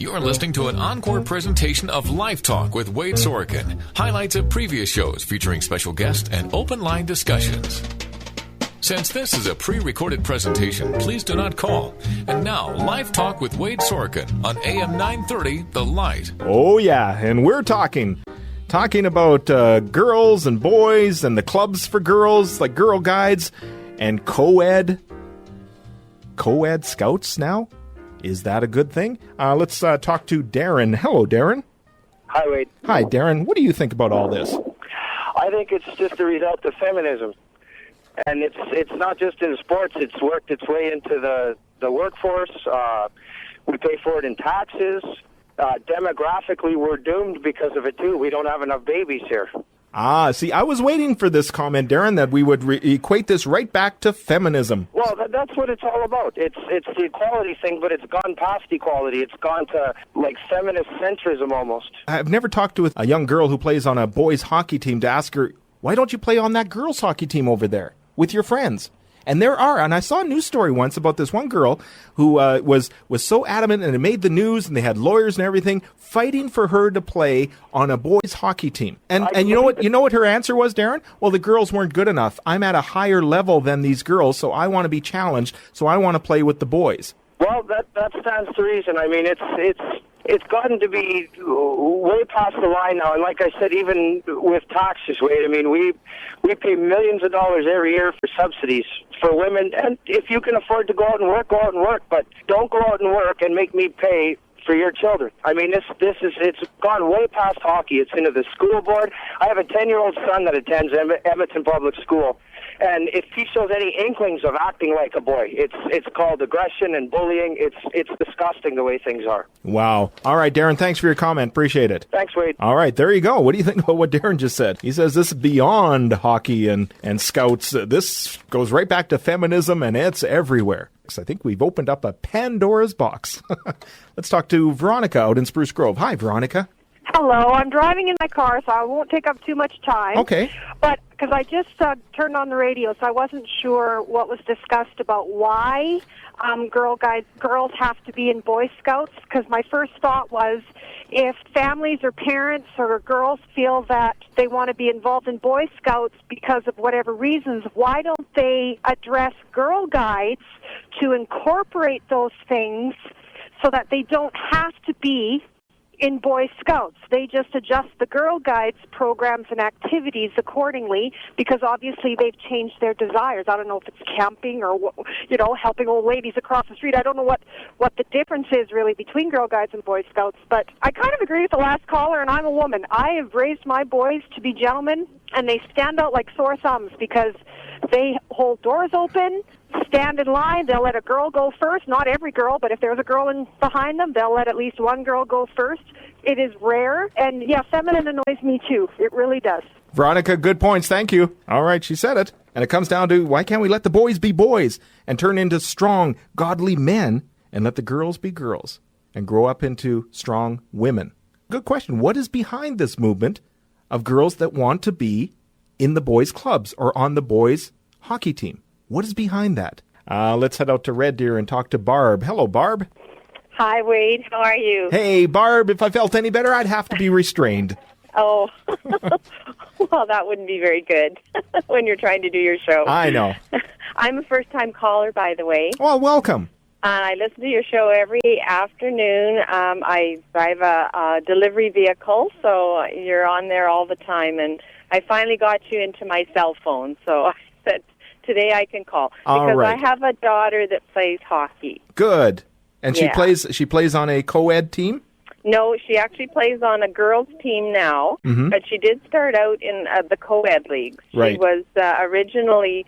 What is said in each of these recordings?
You're listening to an encore presentation of Life Talk with Wade Sorochan. Highlights of previous shows featuring special guests and open line discussions. Since this is a pre-recorded presentation, please do not call. And now, Life Talk with Wade Sorochan on AM 930, The Light. Oh, yeah, and we're talking about girls and boys and the clubs for girls, like Girl Guides, and co-ed scouts now. Is that a good thing? Let's talk to Darren. Hello, Darren. Hi, Wade. Hi, Darren. What do you think about all this? I think it's just a result of feminism. And it's not just in sports. It's worked its way into the workforce. We pay for it in taxes. Demographically, we're doomed because of it, too. We don't have enough babies here. See, I was waiting for this comment, Darren, that we would equate this right back to feminism. Well, that's what it's all about. It's the equality thing, but it's gone past equality. It's gone to, like, feminist centrism almost. I've never talked to a young girl who plays on a boys' hockey team to ask her, why don't you play on that girls' hockey team over there with your friends? And I saw a news story once about this one girl who was so adamant, and it made the news, and they had lawyers and everything fighting for her to play on a boys' hockey team. And you know what her answer was, Darren? Well, the girls weren't good enough. I'm at a higher level than these girls, so I want to be challenged, so I want to play with the boys. Well, that stands to reason. I mean, it's gotten to be way past the line now, and like I said, even with taxes, Wade, I mean, we pay millions of dollars every year for subsidies for women, and if you can afford to go out and work, go out and work, but don't go out and work and make me pay for your children. I mean, it's gone way past hockey. It's into the school board. I have a 10-year-old son that attends Edmonton Public School. And if he shows any inklings of acting like a boy, it's called aggression and bullying. It's disgusting the way things are. Wow. All right, Darren, thanks for your comment. Appreciate it. Thanks, Wade. All right, there you go. What do you think about what Darren just said? He says this is beyond hockey and scouts. This goes right back to feminism, and it's everywhere. I think we've opened up a Pandora's box. Let's talk to Veronica out in Spruce Grove. Hi, Veronica. Hello. I'm driving in my car, so I won't take up too much time. Okay. But because I just turned on the radio, so I wasn't sure what was discussed about why girls have to be in Boy Scouts. Because my first thought was, if families or parents or girls feel that they want to be involved in Boy Scouts because of whatever reasons, why don't they address Girl Guides to incorporate those things so that they don't have to be in Boy Scouts? They just adjust the Girl Guides programs and activities accordingly, because obviously they've changed their desires. I don't know if it's camping or, helping old ladies across the street. I don't know what the difference is really between Girl Guides and Boy Scouts, but I kind of agree with the last caller, and I'm a woman. I have raised my boys to be gentlemen, and they stand out like sore thumbs because they hold doors open, stand in line. They'll let a girl go first. Not every girl, but if there's a girl behind them, they'll let at least one girl go first. It is rare. And, yeah, feminine annoys me, too. It really does. Veronica, good points. Thank you. All right, she said it. And it comes down to, why can't we let the boys be boys and turn into strong, godly men, and let the girls be girls and grow up into strong women? Good question. What is behind this movement of girls that want to be in the boys' clubs or on the boys' hockey team? What is behind that? Let's head out to Red Deer and talk to Barb. Hello, Barb. Hi, Wade. How are you? Hey, Barb. If I felt any better, I'd have to be restrained. Oh, well, that wouldn't be very good when you're trying to do your show. I know. I'm a first-time caller, by the way. Well, welcome. I listen to your show every afternoon. I drive a delivery vehicle, so you're on there all the time. And I finally got you into my cell phone, so I said today I can call. Because I have a daughter that plays hockey. Good. And she plays on a co-ed team? No, she actually plays on a girls' team now, but she did start out in the co-ed leagues. Right. She was originally,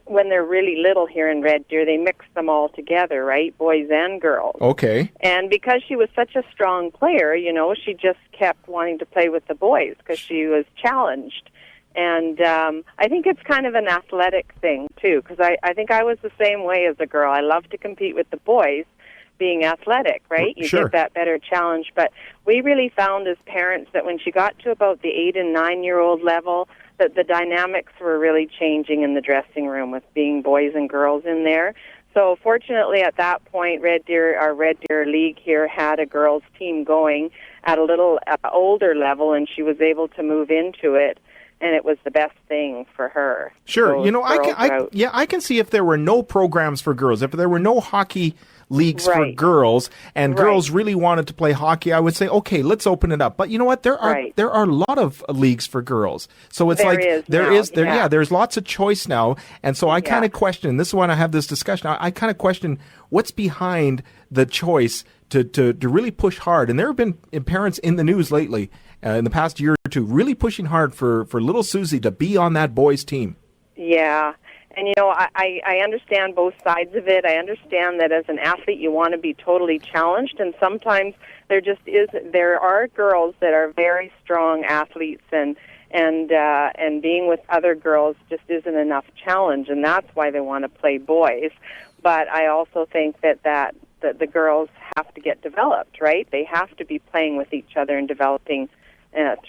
when they're really little here in Red Deer, they mix them all together, right, boys and girls. Okay. And because she was such a strong player, she just kept wanting to play with the boys because she was challenged. And I think it's kind of an athletic thing, too, because I think I was the same way as a girl. I love to compete with the boys, being athletic, right? You Sure. get that better challenge. But we really found as parents that when she got to about the 8- and 9-year-old level, that the dynamics were really changing in the dressing room with being boys and girls in there. So fortunately, at that point, our Red Deer League here had a girls' team going at a little older level, and she was able to move into it, and it was the best thing for her. Sure, So I can see if there were no programs for girls, if there were no hockey leagues for girls, and girls really wanted to play hockey, I would say, okay, let's open it up. But you know what? There are a lot of leagues for girls. So it's there's lots of choice now. And so I kind of question, this is when I have this discussion, I kind of question what's behind the choice to really push hard. And there have been parents in the news lately, in the past year or two, really pushing hard for little Susie to be on that boys' team. Yeah. And, I understand both sides of it. I understand that as an athlete, you want to be totally challenged. And sometimes there are girls that are very strong athletes, and being with other girls just isn't enough challenge. And that's why they want to play boys. But I also think that the girls have to get developed, right? They have to be playing with each other and developing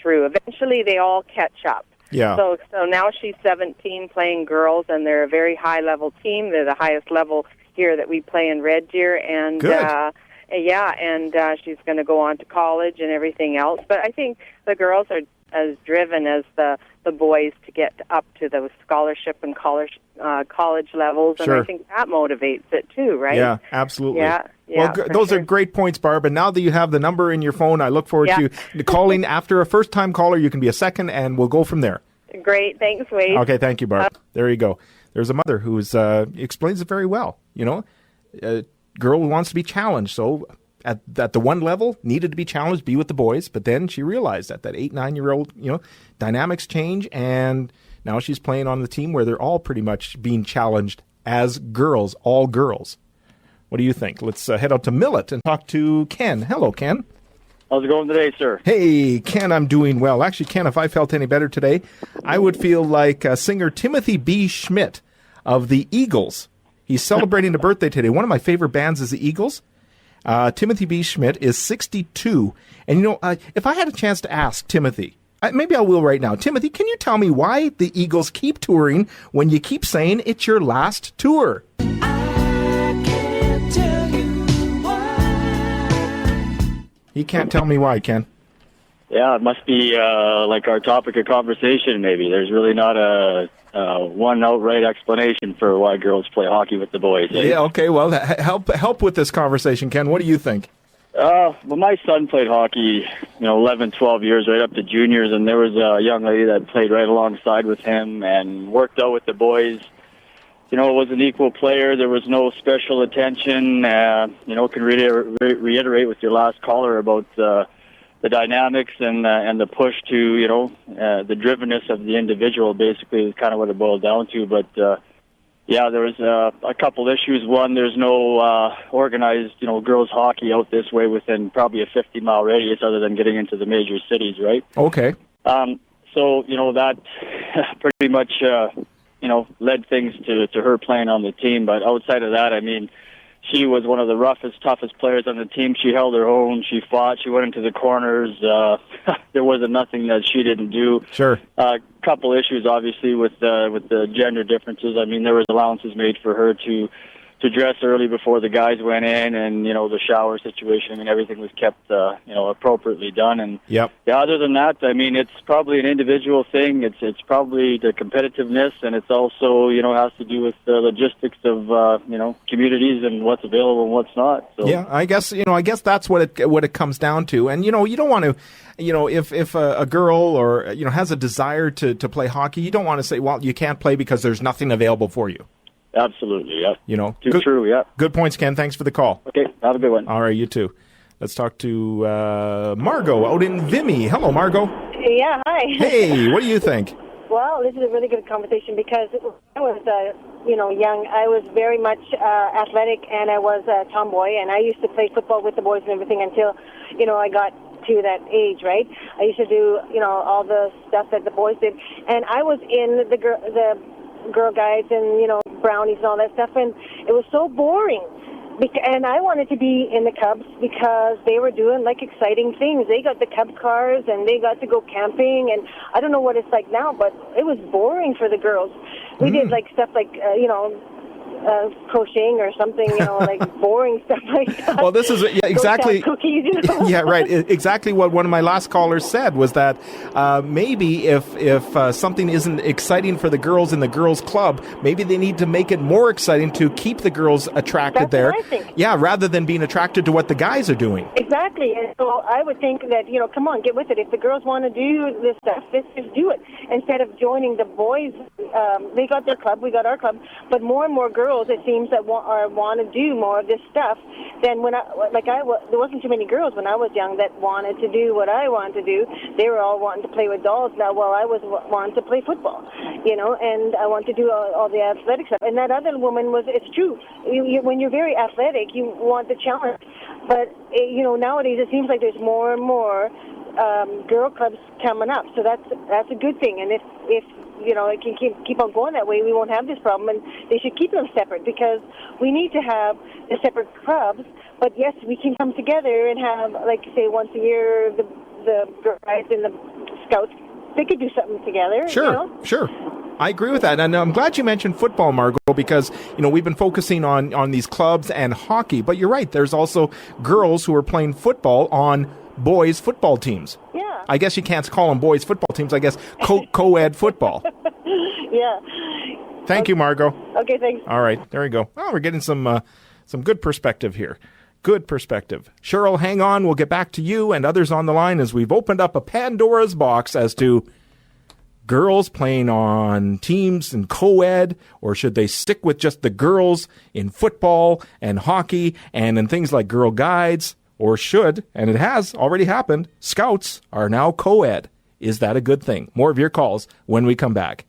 through. Eventually, they all catch up. Yeah. So now she's 17 playing girls, and they're a very high-level team. They're the highest level here that we play in Red Deer. And she's going to go on to college and everything else. But I think the girls are as driven as the boys to get up to those scholarship and college levels. And I think that motivates it too, right? Yeah, absolutely. Yeah. Well, those are great points, Barb. And now that you have the number in your phone, I look forward to calling. After a first-time caller, you can be a second, and we'll go from there. Great. Thanks, Wade. Okay, thank you, Barb. There you go. There's a mother who explains it very well. A girl who wants to be challenged. So at the one level, needed to be challenged, be with the boys. But then she realized that 8, 9-year-old, dynamics change, and now she's playing on the team where they're all pretty much being challenged as girls, all girls. What do you think? Let's head out to Millet and talk to Ken. Hello, Ken. How's it going today, sir? Hey, Ken, I'm doing well. Actually, Ken, if I felt any better today, I would feel like singer Timothy B. Schmidt of the Eagles. He's celebrating a birthday today. One of my favorite bands is the Eagles. Timothy B. Schmidt is 62. And, if I had a chance to ask Timothy, maybe I will right now. Timothy, can you tell me why the Eagles keep touring when you keep saying it's your last tour? He can't tell me why, Ken. Yeah, it must be like our topic of conversation, maybe. There's really not a one outright explanation for why girls play hockey with the boys. Eh? Yeah, okay, well, help with this conversation, Ken. What do you think? Well, my son played hockey, 11, 12 years, right up to juniors, and there was a young lady that played right alongside with him and worked out with the boys. It was an equal player. There was no special attention. Can reiterate with your last caller about the dynamics and the push to, the drivenness of the individual, basically, is kind of what it boiled down to. But, there was a couple issues. One, there's no organized, girls hockey out this way within probably a 50-mile radius other than getting into the major cities, right? Okay. So, that pretty much... led things to her playing on the team. But outside of that, she was one of the roughest, toughest players on the team. She held her own. She fought. She went into the corners. There wasn't nothing that she didn't do. Sure. Couple issues, obviously, with the gender differences. There was allowances made for her to dress early before the guys went in, and the shower situation. Everything was kept appropriately done. And other than that, it's probably an individual thing. It's probably the competitiveness, and it's also has to do with the logistics of communities and what's available and what's not. So. Yeah, I guess that's what it comes down to. And you don't want to, if a girl or has a desire to play hockey, you don't want to say, well, you can't play because there's nothing available for you. Absolutely, yeah. Good, true, yeah. Good points, Ken. Thanks for the call. Okay, have a good one. All right, you too. Let's talk to Margot out in Vimy. Hello, Margot. Yeah, hi. Hey, what do you think? Well, this is a really good conversation because I was, young. I was very much athletic, and I was a tomboy, and I used to play football with the boys and everything until, I got to that age, right? I used to do, all the stuff that the boys did, and I was in the Girl Guides and brownies and all that stuff, and it was so boring. And I wanted to be in the Cubs because they were doing exciting things. They got the Cub cars and they got to go camping, and I don't know what it's like now, but it was boring for the girls. We did stuff crocheting or something, like boring stuff like that. Well, this is exactly cookies. Yeah, right. Exactly what one of my last callers said was that maybe if something isn't exciting for the girls in the girls' club, maybe they need to make it more exciting to keep the girls attracted. That's there. What I think. Yeah, rather than being attracted to what the guys are doing. Exactly. And so I would think that, come on, get with it. If the girls want to do this stuff, let's just do it. Instead of joining the boys, they got their club, we got our club, but more and more girls, it seems, that want to do more of this stuff than when there wasn't too many girls when I was young that wanted to do what I wanted to do. They were all wanting to play with dolls now, while I was wanting to play football, and I wanted to do all the athletic stuff. And that other woman it's true. When you're very athletic, you want the challenge. But, nowadays it seems like there's more and more girl clubs coming up. So that's a good thing. And if it can keep on going that way, we won't have this problem. And they should keep them separate, because we need to have the separate clubs. But yes, we can come together and have, like, say, once a year, the guys and the scouts, they could do something together. Sure. I agree with that. And I'm glad you mentioned football, Margot, because, we've been focusing on these clubs and hockey. But you're right. There's also girls who are playing football on boys' football teams. Yeah. I guess you can't call them boys' football teams. I guess co-ed football. Yeah. Thank you, Margot. Okay, thanks. All right. There we go. Oh, we're getting some good perspective here. Good perspective. Cheryl, hang on. We'll get back to you and others on the line as we've opened up a Pandora's box as to girls playing on teams in co-ed, or should they stick with just the girls in football and hockey and in things like Girl Guides, or should, and it has already happened, scouts are now co-ed. Is that a good thing? More of your calls when we come back.